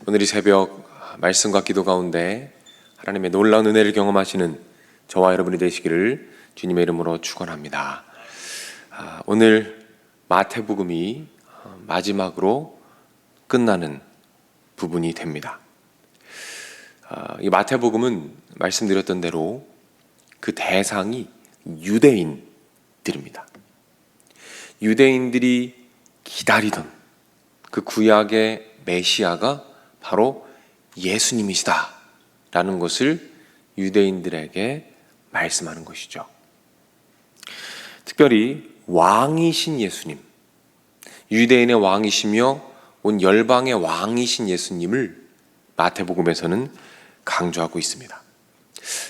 오늘 이 새벽 말씀과 기도 가운데 하나님의 놀라운 은혜를 경험하시는 저와 여러분이 되시기를 주님의 이름으로 축원합니다. 오늘 마태복음이 마지막으로 끝나는 부분이 됩니다. 이 마태복음은 말씀드렸던 대로 그 대상이 유대인들입니다. 유대인들이 기다리던 그 구약의 메시아가 바로 예수님이시다 라는 것을 유대인들에게 말씀하는 것이죠. 특별히 왕이신 예수님, 유대인의 왕이시며 온 열방의 왕이신 예수님을 마태복음에서는 강조하고 있습니다.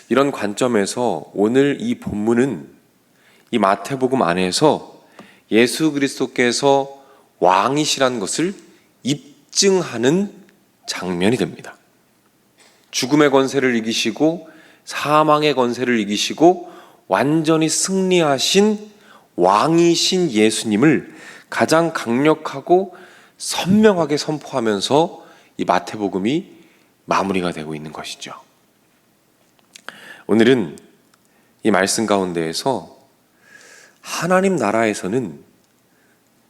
이런 관점에서 오늘 이 본문은 이 마태복음 안에서 예수 그리스도께서 왕이시라는 것을 입증하는 장면이 됩니다. 죽음의 권세를 이기시고 사망의 권세를 이기시고 완전히 승리하신 왕이신 예수님을 가장 강력하고 선명하게 선포하면서 이 마태복음이 마무리가 되고 있는 것이죠. 오늘은 이 말씀 가운데에서 하나님 나라에서는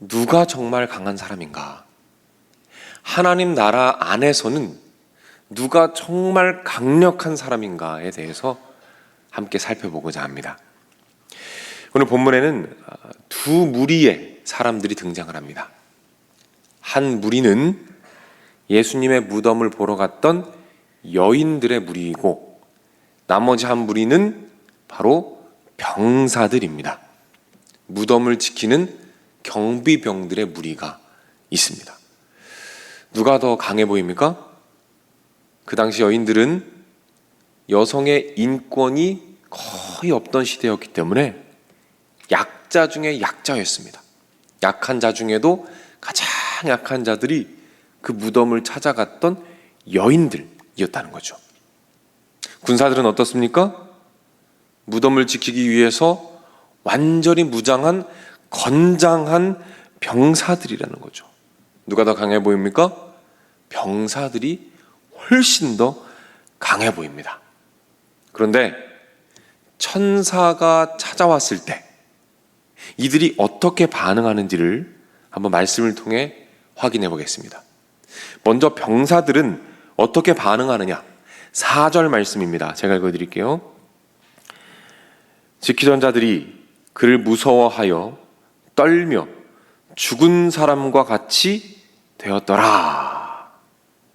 누가 정말 강한 사람인가? 하나님 나라 안에서는 누가 정말 강력한 사람인가에 대해서 함께 살펴보고자 합니다. 오늘 본문에는 두 무리의 사람들이 등장을 합니다. 한 무리는 예수님의 무덤을 보러 갔던 여인들의 무리이고, 나머지 한 무리는 바로 병사들입니다. 무덤을 지키는 경비병들의 무리가 있습니다. 누가 더 강해 보입니까? 그 당시 여인들은 여성의 인권이 거의 없던 시대였기 때문에 약자 중에 약자였습니다. 약한 자 중에도 가장 약한 자들이 그 무덤을 찾아갔던 여인들이었다는 거죠. 군사들은 어떻습니까? 무덤을 지키기 위해서 완전히 무장한 건장한 병사들이라는 거죠. 누가 더 강해 보입니까? 병사들이 훨씬 더 강해 보입니다. 그런데 천사가 찾아왔을 때 이들이 어떻게 반응하는지를 한번 말씀을 통해 확인해 보겠습니다. 먼저 병사들은 어떻게 반응하느냐? 4절 말씀입니다. 제가 읽어드릴게요. 지키던 자들이 그를 무서워하여 떨며 죽은 사람과 같이 되었더라.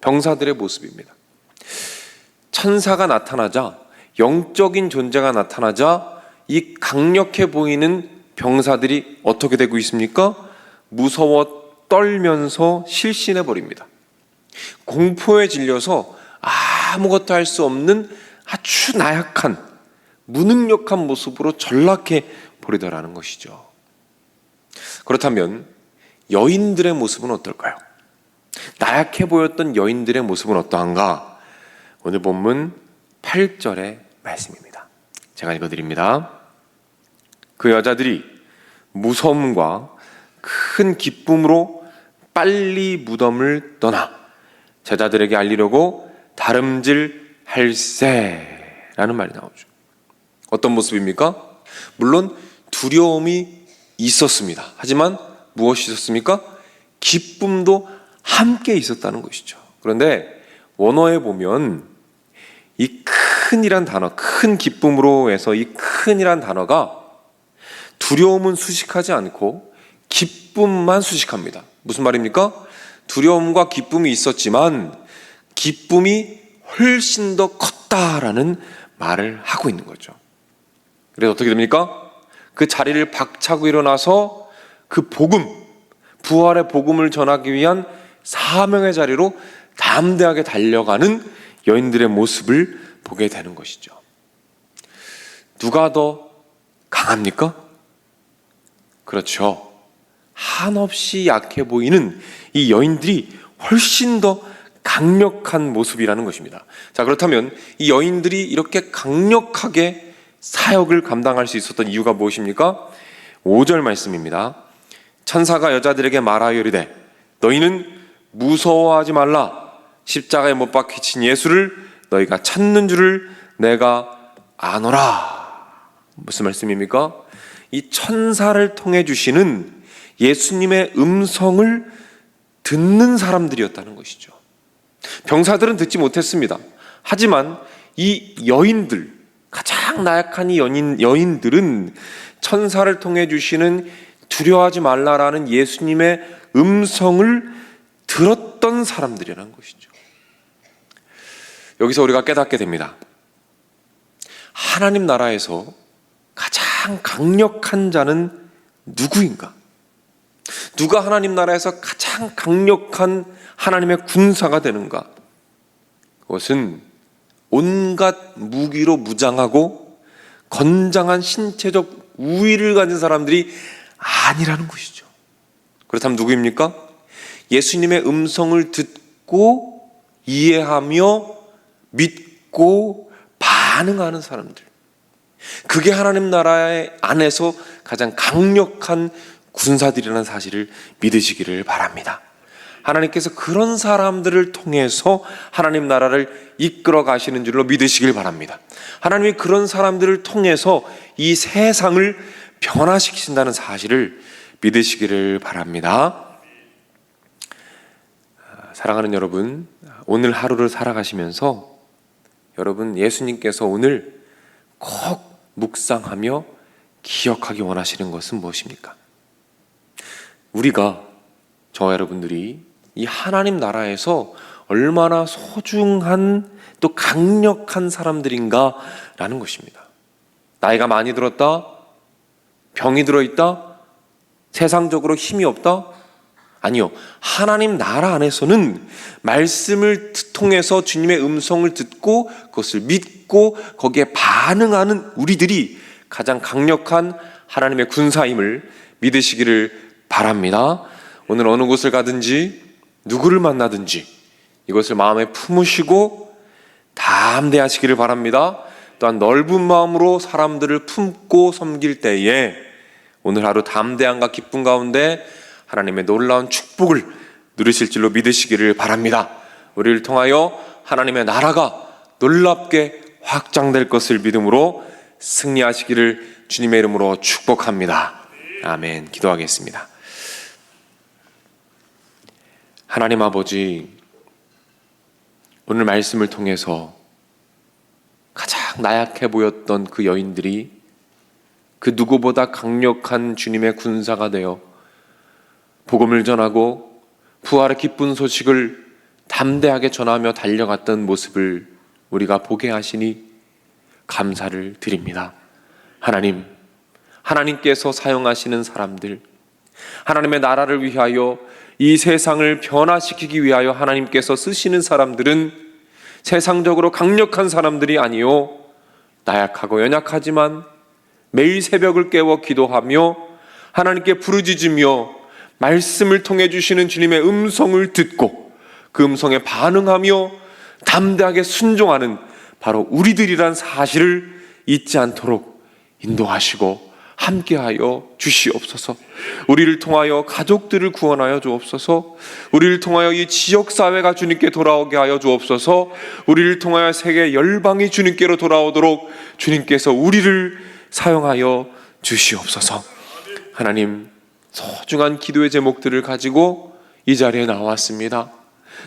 병사들의 모습입니다. 천사가 나타나자, 영적인 존재가 나타나자 이 강력해 보이는 병사들이 어떻게 되고 있습니까? 무서워 떨면서 실신해 버립니다. 공포에 질려서 아무것도 할 수 없는 아주 나약한 무능력한 모습으로 전락해 버리더라는 것이죠. 그렇다면 여인들의 모습은 어떨까요? 나약해 보였던 여인들의 모습은 어떠한가? 오늘 본문 8절의 말씀입니다. 제가 읽어드립니다. 그 여자들이 무서움과 큰 기쁨으로 빨리 무덤을 떠나 제자들에게 알리려고 다름질할세라는 말이 나오죠. 어떤 모습입니까? 물론 두려움이 있었습니다. 하지만 무엇이 있었습니까? 기쁨도 함께 있었다는 것이죠. 그런데 원어에 보면 이 큰이란 단어, 큰 기쁨으로 해서 이 큰이란 단어가 두려움은 수식하지 않고 기쁨만 수식합니다. 무슨 말입니까? 두려움과 기쁨이 있었지만 기쁨이 훨씬 더 컸다라는 말을 하고 있는 거죠. 그래서 어떻게 됩니까? 그 자리를 박차고 일어나서 그 복음, 부활의 복음을 전하기 위한 사명의 자리로 담대하게 달려가는 여인들의 모습을 보게 되는 것이죠. 누가 더 강합니까? 그렇죠. 한없이 약해 보이는 이 여인들이 훨씬 더 강력한 모습이라는 것입니다. 자, 그렇다면 이 여인들이 이렇게 강력하게 사역을 감당할 수 있었던 이유가 무엇입니까? 5절 말씀입니다. 천사가 여자들에게 말하여 이르되 너희는 무서워하지 말라. 십자가에 못 박히신 예수를 너희가 찾는 줄을 내가 아노라. 무슨 말씀입니까? 이 천사를 통해 주시는 예수님의 음성을 듣는 사람들이었다는 것이죠. 병사들은 듣지 못했습니다. 하지만 이 여인들, 가장 나약한 이 여인들은 천사를 통해 주시는 두려워하지 말라라는 예수님의 음성을 들었던 사람들이라는 것이죠. 여기서 우리가 깨닫게 됩니다. 하나님 나라에서 가장 강력한 자는 누구인가? 누가 하나님 나라에서 가장 강력한 하나님의 군사가 되는가? 그것은 온갖 무기로 무장하고 건장한 신체적 우위를 가진 사람들이 아니라는 것이죠. 그렇다면 누구입니까? 예수님의 음성을 듣고 이해하며 믿고 반응하는 사람들. 그게 하나님 나라의 안에서 가장 강력한 군사들이라는 사실을 믿으시기를 바랍니다. 하나님께서 그런 사람들을 통해서 하나님 나라를 이끌어 가시는 줄로 믿으시길 바랍니다. 하나님이 그런 사람들을 통해서 이 세상을 변화시키신다는 사실을 믿으시기를 바랍니다. 사랑하는 여러분, 오늘 하루를 살아가시면서 여러분, 예수님께서 오늘 꼭 묵상하며 기억하기 원하시는 것은 무엇입니까? 우리가, 저와 여러분들이 이 하나님 나라에서 얼마나 소중한 또 강력한 사람들인가라는 것입니다. 나이가 많이 들었다? 병이 들어있다? 세상적으로 힘이 없다? 아니요. 하나님 나라 안에서는 말씀을 통해서 주님의 음성을 듣고 그것을 믿고 거기에 반응하는 우리들이 가장 강력한 하나님의 군사임을 믿으시기를 바랍니다. 오늘 어느 곳을 가든지 누구를 만나든지 이것을 마음에 품으시고 담대하시기를 바랍니다. 또한 넓은 마음으로 사람들을 품고 섬길 때에 오늘 하루 담대함과 기쁨 가운데 하나님의 놀라운 축복을 누리실 줄로 믿으시기를 바랍니다. 우리를 통하여 하나님의 나라가 놀랍게 확장될 것을 믿음으로 승리하시기를 주님의 이름으로 축복합니다. 아멘. 기도하겠습니다. 하나님 아버지, 오늘 말씀을 통해서 가장 나약해 보였던 그 여인들이 그 누구보다 강력한 주님의 군사가 되어 복음을 전하고 부활의 기쁜 소식을 담대하게 전하며 달려갔던 모습을 우리가 보게 하시니 감사를 드립니다. 하나님, 하나님께서 사용하시는 사람들, 하나님의 나라를 위하여 이 세상을 변화시키기 위하여 하나님께서 쓰시는 사람들은 세상적으로 강력한 사람들이 아니요 나약하고 연약하지만 매일 새벽을 깨워 기도하며 하나님께 부르짖으며 말씀을 통해 주시는 주님의 음성을 듣고 그 음성에 반응하며 담대하게 순종하는 바로 우리들이란 사실을 잊지 않도록 인도하시고 함께하여 주시옵소서. 우리를 통하여 가족들을 구원하여 주옵소서. 우리를 통하여 이 지역사회가 주님께 돌아오게 하여 주옵소서. 우리를 통하여 세계 열방이 주님께로 돌아오도록 주님께서 우리를 사용하여 주시옵소서. 하나님, 소중한 기도의 제목들을 가지고 이 자리에 나왔습니다.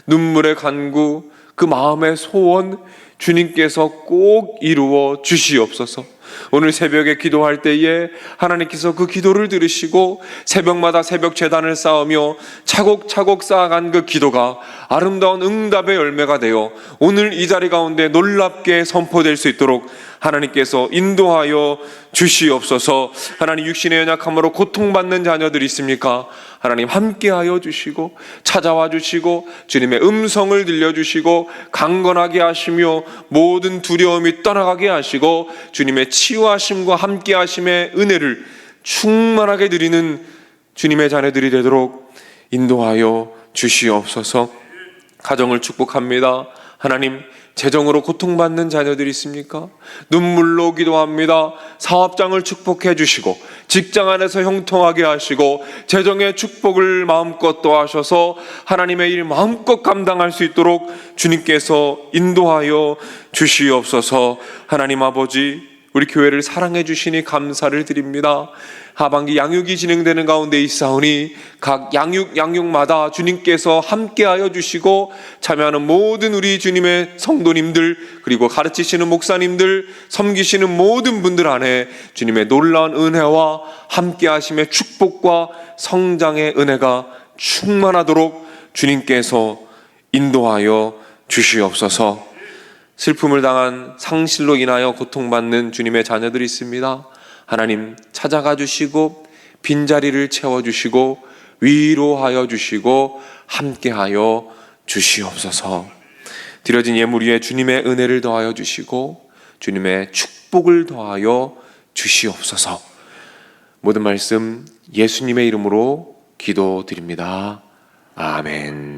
눈물의 간구, 그 마음의 소원 주님께서 꼭 이루어 주시옵소서. 오늘 새벽에 기도할 때에 하나님께서 그 기도를 들으시고 새벽마다 새벽 제단을 쌓으며 차곡차곡 쌓아간 그 기도가 아름다운 응답의 열매가 되어 오늘 이 자리 가운데 놀랍게 선포될 수 있도록 하나님께서 인도하여 주시옵소서. 하나님, 육신의 연약함으로 고통받는 자녀들이 있습니까? 하나님 함께하여 주시고 찾아와 주시고 주님의 음성을 들려주시고 강건하게 하시며 모든 두려움이 떠나가게 하시고 주님의 치유하심과 함께하심의 은혜를 충만하게 드리는 주님의 자녀들이 되도록 인도하여 주시옵소서. 가정을 축복합니다. 하나님, 재정으로 고통받는 자녀들이 있습니까? 눈물로 기도합니다. 사업장을 축복해 주시고 직장 안에서 형통하게 하시고 재정의 축복을 마음껏 더하셔서 하나님의 일 마음껏 감당할 수 있도록 주님께서 인도하여 주시옵소서. 하나님 아버지, 우리 교회를 사랑해 주시니 감사를 드립니다. 하반기 양육이 진행되는 가운데 있사오니 각 양육마다 주님께서 함께하여 주시고 참여하는 모든 우리 주님의 성도님들, 그리고 가르치시는 목사님들, 섬기시는 모든 분들 안에 주님의 놀라운 은혜와 함께하심의 축복과 성장의 은혜가 충만하도록 주님께서 인도하여 주시옵소서. 슬픔을 당한 상실로 인하여 고통받는 주님의 자녀들이 있습니다. 하나님, 찾아가 주시고 빈자리를 채워주시고 위로하여 주시고 함께하여 주시옵소서. 드려진 예물 위에 주님의 은혜를 더하여 주시고 주님의 축복을 더하여 주시옵소서. 모든 말씀 예수님의 이름으로 기도드립니다. 아멘.